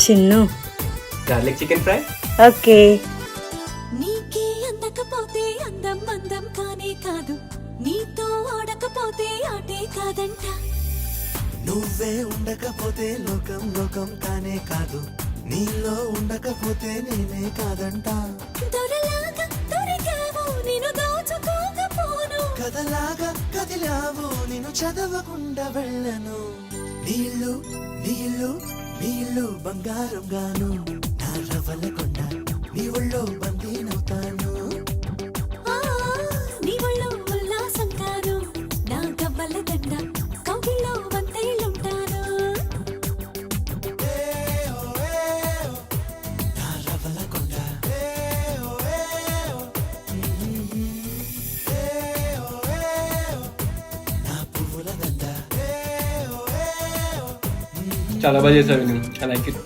Chinnu. Garlic chicken fry. Okay. నీకే అందకపోతే అందం అందం కానే కాదు, నీతో ఆడకపోతే ఆటే కాదంట. నువ్వే ఉండకపోతే లోకం లోకం కానే కాదు, నీలో ఉండకపోతే నేనే కాదంట. దొరలాగా దొరికావు నిన్ను దోచుకోకపోను, కథలాగా కదిలావు నిన్ను చదవకుండా వెళ్ళను. నీళ్ళు నీళ్ళు నీళ్ళు బంగారం గాను, నా రవ్వలకొండ నీ ఒళ్ళో బందీనవుతాను. ఆ, నీ ఒళ్ళో ఉల్లాసం కాను, నా గవ్వల దండ కౌగిల్లో వందేళ్ళుంటాను. నా రవ్వలకొండ నా పువ్వుల దండ. చాలా బాగా చేసావు. I like it.